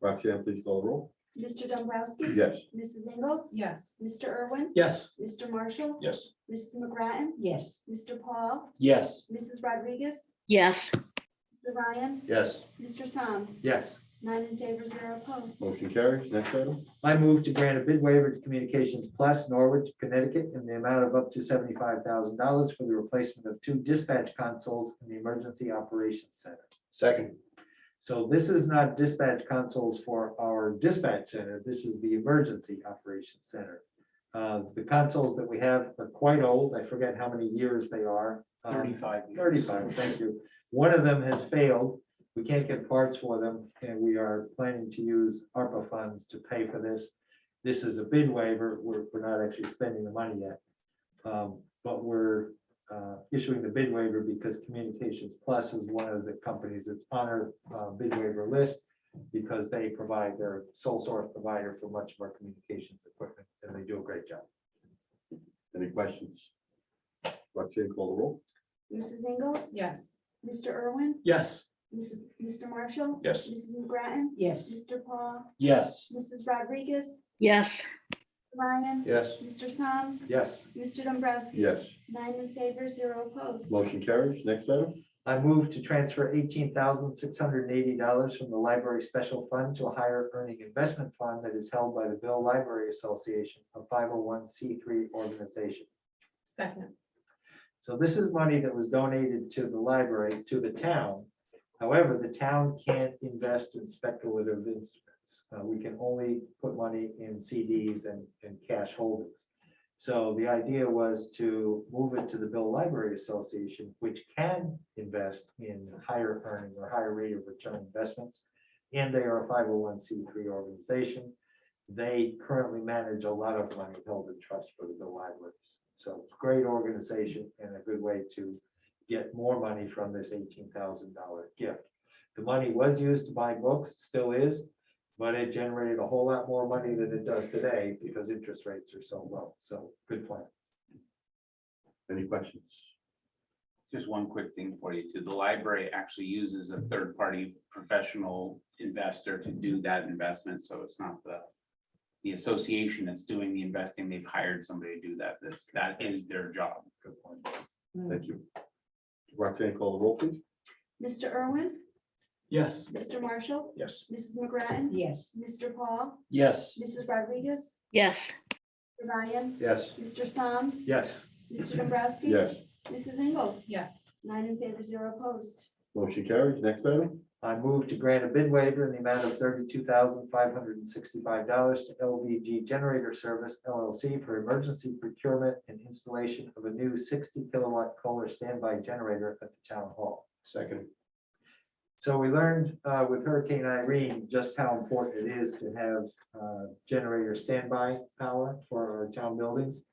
Roxanne, please call the roll. Mr. Dombrowski? Yes. Mrs. Ingles? Yes. Mr. Irwin? Yes. Mr. Marshall? Yes. Mrs. McGrattan? Yes. Mr. Paul? Yes. Mrs. Rodriguez? yes, Mr. Ryan? Yes. Mr. Soms? Yes, 9 in favor, 0 opposed. Motion carries. Next item. I move to grant a bid waiver to Communications Plus, Norwich, Connecticut, in the amount of up to $75,000 for the replacement of 2 dispatch consoles in the Emergency Operations Center. Second. So this is not dispatch consoles for our dispatch center. This is the Emergency Operations Center. The consoles that we have are quite old. I forget how many years they are. 35 years. 35, thank you. One of them has failed. We can't get parts for them, and we are planning to use ARPA funds to pay for this. This is a bid waiver. We're not actually spending the money yet. But we're issuing the bid waiver because Communications Plus is one of the companies that's on our bid waiver list because they provide their sole source provider for much of our communications equipment, and they do a great job. Any questions? Roxanne, call the roll. Mrs. Ingles? Yes. Mr. Irwin? Yes. Mr. Marshall? Yes. Mrs. McGrattan? Yes. Mr. Paul? Yes. Mrs. Rodriguez? yes, Ryan? Yes. Mr. Soms? Yes. Mr. Dombrowski? Yes. 9 in favor, 0 opposed. Motion carries. Next item. I move to transfer $18,680 from the library special fund to a higher earning investment fund that is held by the Bill Library Association, a 501c3 organization. Second. So this is money that was donated to the library, to the town. However, the town can't invest in speculative instruments. We can only put money in CDs and cash holdings. So the idea was to move it to the Bill Library Association, which can invest in higher earning or higher rate of return investments. And they are a 501c3 organization. They currently manage a lot of money held in trust for the Bill Libraries. So great organization and a good way to get more money from this $18,000 gift. The money was used to buy books, still is, but it generated a whole lot more money than it does today because interest rates are so low. So good plan. Any questions? Just one quick thing for you too. The library actually uses a third-party professional investor to do that investment. So it's not the association that's doing the investing. They've hired somebody to do that. That is their job. Good point. Thank you. Roxanne, call the roll, please. Mr. Irwin? Yes. Mr. Marshall? Yes. Mrs. McGrattan? Yes. Mr. Paul? Yes. Mrs. Rodriguez? yes, Mr. Ryan? Yes. Mr. Soms? Yes. Mr. Dombrowski? Yes. Mrs. Ingles? Yes. 9 in favor, 0 opposed. Motion carries. Next item. I move to grant a bid waiver in the amount of $32,565 to LVG Generator Service LLC for emergency procurement and installation of a new 60 kilowatt Kohler standby generator at the town hall. Second. So we learned with Hurricane Irene just how important it is to have generator standby power for our town buildings.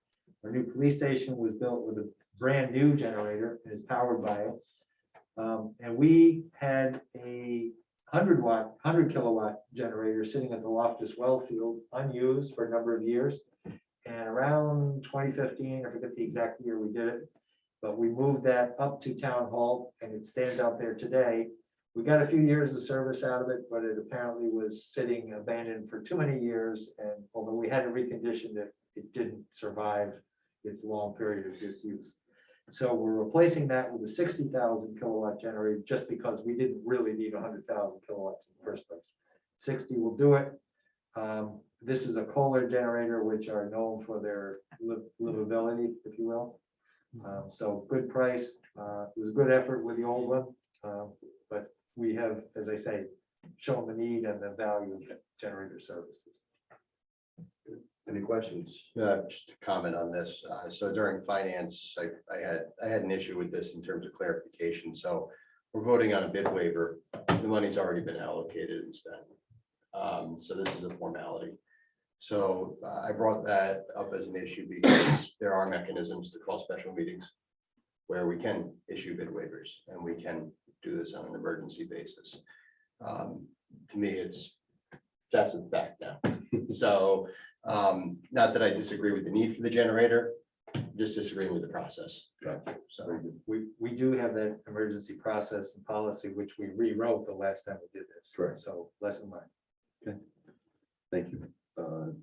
Our new police station was built with a brand new generator and is powered by it. And we had a 100 kilowatt generator sitting at the Loftus well field unused for a number of years. And around 2015, I forget the exact year we did it, but we moved that up to town hall and it stands out there today. We got a few years of service out of it, but it apparently was sitting abandoned for too many years. And although we had to recondition it, it didn't survive its long period of disuse. So we're replacing that with a 60,000 kilowatt generator just because we didn't really need 100,000 kilowatts in the first place. 60 will do it. This is a Kohler generator, which are known for their livability, if you will. So good price. It was a good effort with the old one, but we have, as I say, shown the need and the value of generator services. Any questions? Just to comment on this, so during finance, I had an issue with this in terms of clarification, so we're voting on a bid waiver, the money's already been allocated and spent. So this is a formality. So I brought that up as an issue because there are mechanisms to call special meetings where we can issue bid waivers and we can do this on an emergency basis. To me, that's a fact now. So not that I disagree with the need for the generator, just disagreeing with the process. So We do have that emergency process and policy, which we rewrote the last time we did this. Correct. So lesson learned. Thank you.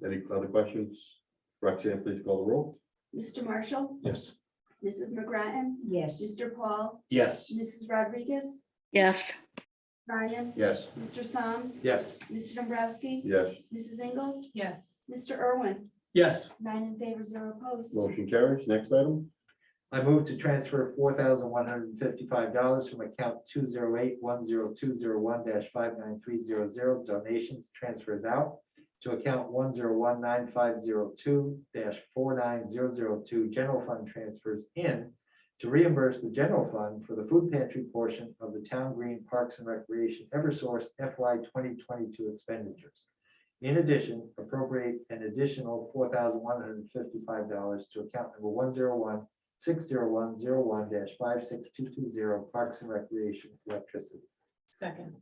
Any other questions? Roxanne, please call the roll. Mr. Marshall, Yes. Mrs. McGrattan, Yes. Mr. Paul, Yes. Mrs. Rodriguez, yes, Ryan, yes, Mr. Soms, Yes. Mr. Dombrowski, Yes, Mrs. Ingles, Yes. Mr. Irwin, yes, 9 in favor, 0 opposed. motion carries. Next item. I move to transfer $4,155 from account 208-10201-59300 donations transfers out to account 1019502-49002 general fund transfers in to reimburse the general fund for the food pantry portion of the Town Green Parks and Recreation Eversource FY 2022 expenditures. In addition, appropriate an additional $4,155 to account number 101-60101-56220 Parks and Recreation Electricity. Second.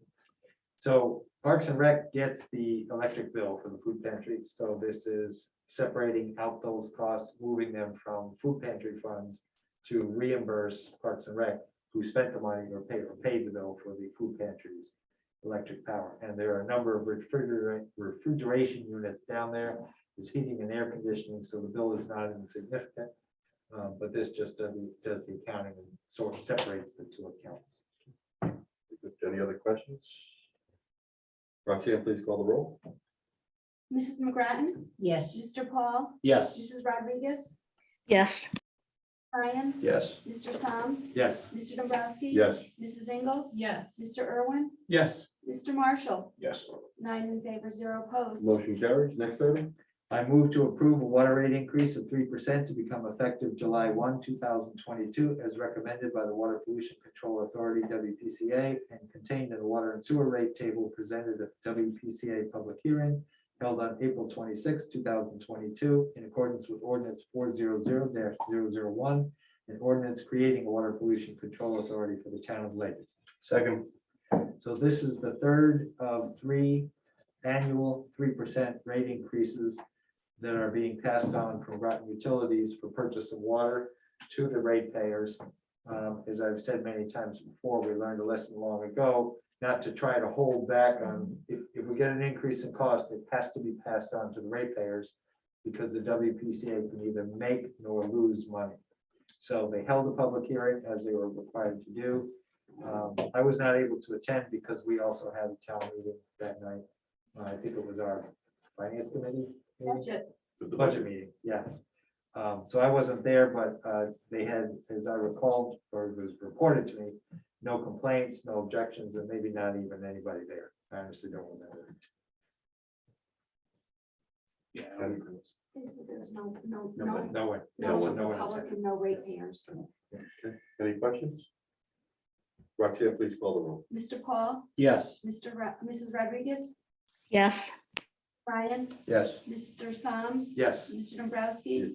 So Parks and Rec gets the electric bill for the food pantry. So this is separating out those costs, moving them from food pantry funds to reimburse Parks and Rec, who spent the money or paid the bill for the food pantry's electric power. And there are a number of refrigeration units down there. There's heating and air conditioning, so the bill is not insignificant. But this just does the accounting and sort of separates the two accounts. Any other questions? Roxanne, please call the roll. Mrs. McGrattan, Yes. Mr. Paul, Yes. Mrs. Rodriguez, yes, Ryan, yes, Mr. Soms, Yes. Mr. Dombrowski. Yes, Mrs. Ingles, Yes. Mr. Irwin, yes, Mr. Marshall, Yes. 9 in favor, 0 opposed. motion carries. Next item. I move to approve a water rate increase of 3% to become effective July 1, 2022, as recommended by the Water Pollution Control Authority, WPCA, and contained in the water and sewer rate table presented at WPCA public hearing held on April 26, 2022, in accordance with ordinance 400-001, and ordinance creating a water pollution control authority for the town of Lake. second, So this is the third of 3 annual 3% rate increases that are being passed on from Groton Utilities for purchase of water to the ratepayers. As I've said many times before, we learned a lesson long ago, not to try to hold back on, if we get an increase in cost, it has to be passed on to the ratepayers because the WPCA can neither make nor lose money. So they held a public hearing as they were required to do. I was not able to attend because we also had a town meeting that night. I think it was our finance committee meeting? Budget. Budget meeting, yes. So I wasn't there, but they had, as I recalled, or it was reported to me, no complaints, no objections, and maybe not even anybody there. I honestly don't remember. Yeah. There's no No one, no one. no so no one public attended. and no ratepayers. Okay. Any questions? Roxanne, please call the roll. Mr. Paul, Yes. Mrs. Rodriguez, yes, Ryan, yes, Mr. Soms. Yes. Mr. Dombrowski,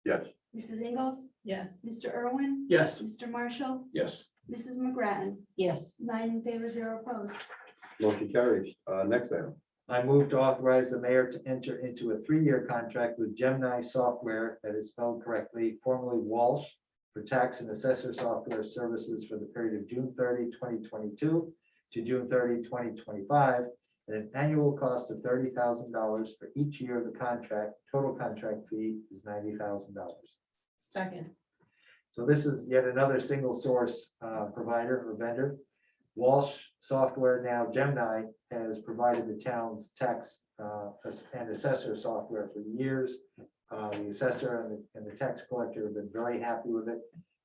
Yes, Mrs. Ingles, Yes. Mr. Irwin, yes, Mr. Marshall, Yes. Mrs. McGrattan, Yes. 9 in favor, 0 opposed. motion carries. Next item. I move to authorize the mayor to enter into a 3-year contract with Gemini Software, that is spelled correctly, formerly Walsh, for tax and assessor software services for the period of June 30, 2022 to June 30, 2025, at an annual cost of $30,000 for each year of the contract. Total contract fee is $90,000. Second. So this is yet another single source provider or vendor. Walsh Software, now Gemini, has provided the town's tax and assessor software for years. The assessor and the tax collector have been very happy with it.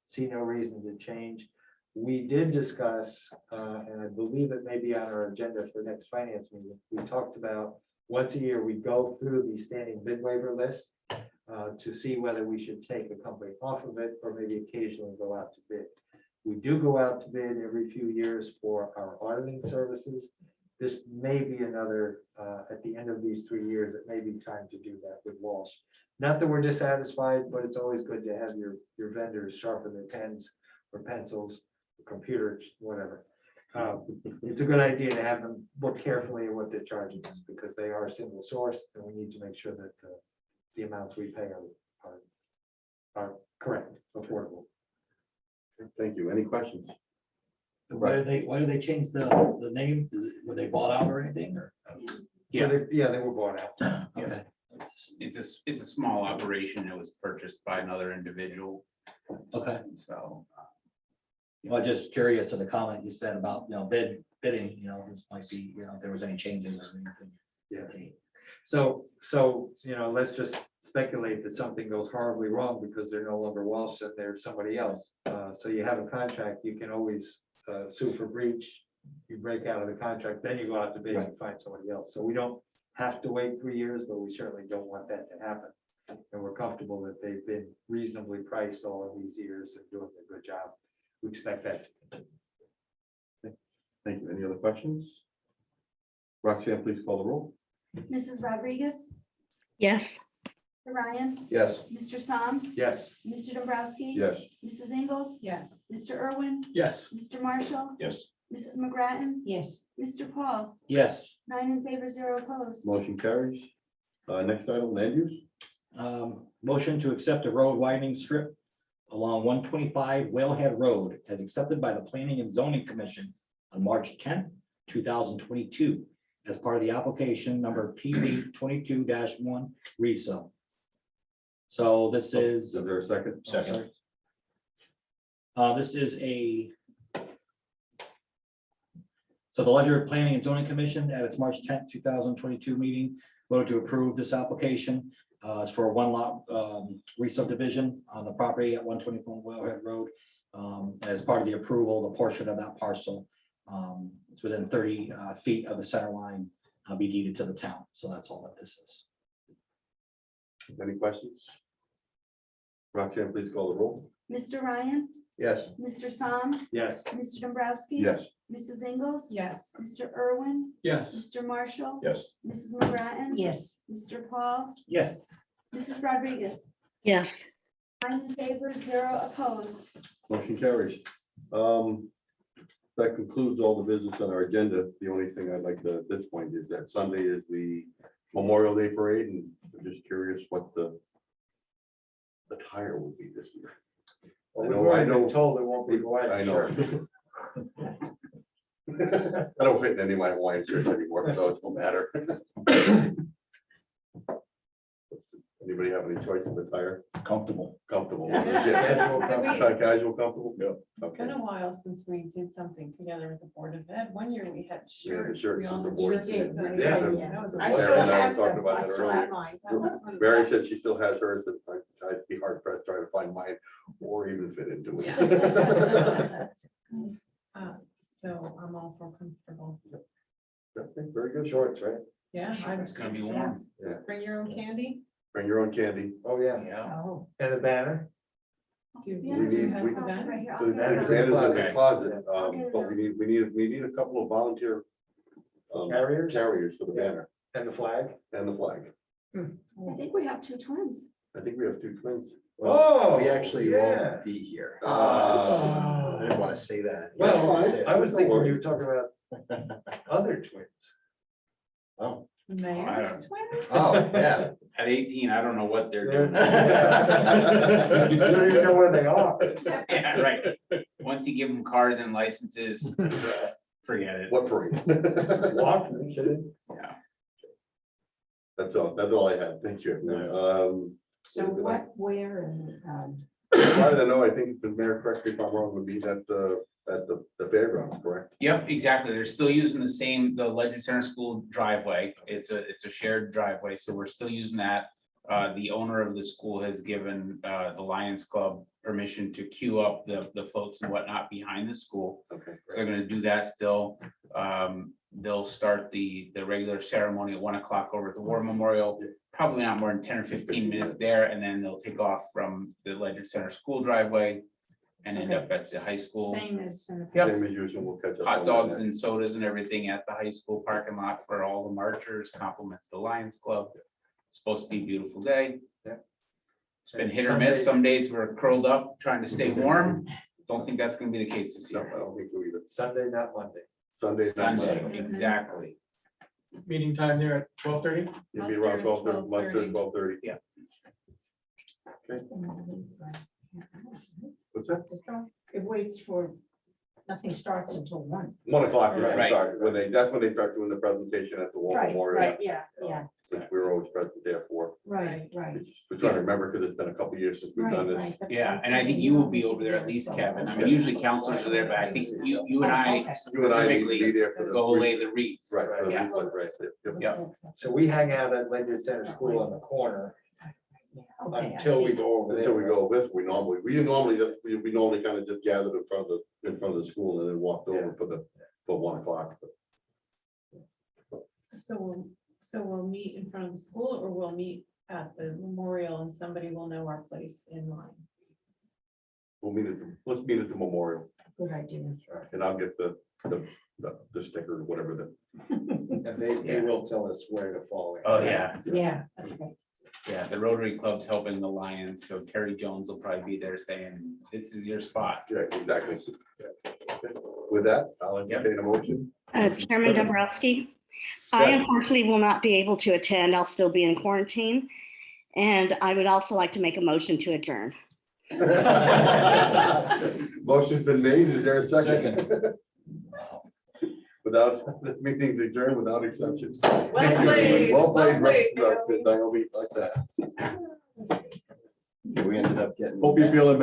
See no reason to change. We did discuss, and I believe it may be on our agenda for the next finance meeting. We talked about once a year, we go through the standing bid waiver list to see whether we should take a company off of it or maybe occasionally go out to bid. We do go out to bid every few years for our auditing services. This may be another, at the end of these 3 years, it may be time to do that with Walsh. Not that we're dissatisfied, but it's always good to have your vendors sharpen their pens or pencils, computers, whatever. It's a good idea to have them look carefully at what they're charging us because they are single source and we need to make sure that the amounts we pay are correct, affordable. Thank you. Any questions? Why do they change the name? Were they bought out or anything or? Yeah. They were bought out. Okay. It's a small operation that was purchased by another individual, Okay. so. Well, just curious to the comment you said about, bidding, this might be, if there was any changes or anything. Yeah. So, let's just speculate that something goes horribly wrong because they're no longer Walsh and they're somebody else. So you have a contract, you can always sue for breach. You break out of the contract, then you go out to bid and find somebody else. So we don't have to wait 3 years, but we certainly don't want that to happen. And we're comfortable that they've been reasonably priced all of these years and doing a good job. We expect that. Thank you. Any other questions? Roxanne, please call the roll. Mrs. Rodriguez, yes, Ryan, Yes. Mr. Soms, Yes. Mr. Dombrowski. Yes. Mrs. Ingles, Yes. Mr. Irwin, Yes. Mr. Marshall, Yes. Mrs. McGrattan, Yes. Mr. Paul, Yes. 9 in favor, 0 opposed. Motion carries. Next item, land use. Motion to accept a road widening strip along 125 Whalehead Road as accepted by the Planning and Zoning Commission on March 10th, 2022 as part of the application number PZ 22-1 rezone. So this is. Is there a second? Second. This is so the Ledger Planning and Zoning Commission at its March 10th, 2022 meeting voted to approve this application. It's for a one lot re-subdivision on the property at 124 Whalehead Road. As part of the approval, the portion of that parcel, it's within 30 feet of the center line, be deeded to the town. So that's all that this is. Any questions? Roxanne, please call the roll. Mr. Ryan, Yes. Mr. Soms, Yes. Mr. Dombrowski. Yes. Mrs. Ingles. Yes. Mr. Irwin, Yes. Mr. Marshall. Yes. Mrs. McGrattan. Yes. Mr. Paul, Yes. Mrs. Rodriguez, yes, 9 in favor, 0 opposed. Motion carries. That concludes all the business on our agenda. The only thing I'd like to, at this point, is that Sunday is the Memorial Day Parade, and I'm just curious what the attire will be this year. I know. Told it won't be white. I know. I don't fit in any of my Hawaiian shirts anymore, so it don't matter. Anybody have any choice of attire? Comfortable. Comfortable. Yeah. Yeah. Did we- Casual, comfortable? Yeah. It's been a while since we did something together with the Board of Ed. One year we had Yeah, the shirts. shirts We all and the had board. shirts. Yeah. That was a I lot. Sarah still and I were have talking them. about I that still have earlier. mine. That was fun. Mary said she still has hers, and I'd be hard pressed trying to find mine or even fit into it. Yeah. So I'm all for comfortable. Okay, very good. Shorts, right? Yeah. It's gonna be warm. Yeah. Bring your own candy. Bring your own candy. Oh, yeah. Yeah. Oh, And a banner. Do Yeah, We need- that's we- closet right here. I'll The get it. banner's in the Okay. closet, I'll get it but out. we need a couple of volunteer Carriers carriers for the Yeah. banner and the flag. and the flag. I think we have 2 twins. I think we have 2 twins. Oh, We actually yeah. won't be here. Ah. I didn't want to say that. Well, fine. I was No thinking you were worries. talking about other twins. Oh, I Mayor's don't- twin? oh, yeah. At 18, I don't know what they're doing. You don't even know where they are. Yeah, right. Once you give them cars and licenses, forget it. What parade? Walking, shouldn't Yeah. That's all I had. Thank you. so what, where, and, As far as I know, I think the mayor, correct me if I'm wrong, would be at the fairgrounds, correct? Yep, exactly. They're still using the Ledger Center School driveway. It's a shared driveway, so we're still using that. The owner of the school has given the Lions Club permission to queue up the floats and whatnot behind the school. Okay. So they're gonna do that still. They'll start the regular ceremony at 1 o'clock over at the War Memorial. Probably not more than 10 or 15 minutes there, and then they'll take off from the Ledger Center School driveway and end up at the high school. Same as. Same as usual, we'll catch up. Hot on dogs that. and sodas and everything at the high school parking lot for all the marchers, compliments the Lions Club. It's supposed to be a beautiful day. Yeah. It's been hit or miss. Some days we're curled up trying to stay warm. Don't think that's gonna be the case this No, I year. don't think so either. Sunday, not Monday. Sunday. not Sunday, Monday. exactly. Meeting time there at 12:30. You'll be around Muster is 12:30, 12:30. 12:30. Yeah. What's that? It waits for, nothing starts until 1. 1 o'clock, Right. they start, that's when they start doing the presentation at the War Right, Memorial, right, yeah, yeah, which we were always present there for. right, right. We're trying to remember, because it's been a couple years since we've done Right, this. right, but Yeah, and I think you will be over there at least, Kevin. I mean, usually counselors are there, but I think you and I You and I need to be specifically there for the. go lay the wreath. Right, for the Yeah. wreath, right, yep. Yeah. So we hang out at Ledger Center School on the corner Okay, I until we see. go over there. Until we go with, we normally kind of just gathered in front of the school and then walked over for 1 o'clock. So we'll meet in front of the school, or we'll meet at the memorial and somebody will know our place in line. Let's meet at the memorial, Good idea. and I'll get the sticker, or whatever the. And they will tell us where to fall. in. Oh, yeah. Yeah, that's right. Yeah, the Rotary Club's helping the Lions, so Terry Jones will probably be there saying, this is your spot. Yeah, exactly. With that, I'll entertain a motion. Chairman Dombrowski, I unfortunately will not be able to attend. I'll still be in quarantine. And I would also like to make a motion to adjourn. Motion's been made. Is there a second? Without, this meeting's adjourned without exception. Well Thank you. played, Well well played, played, Naomi. Naomi, like that. We ended up getting. Hope you're feeling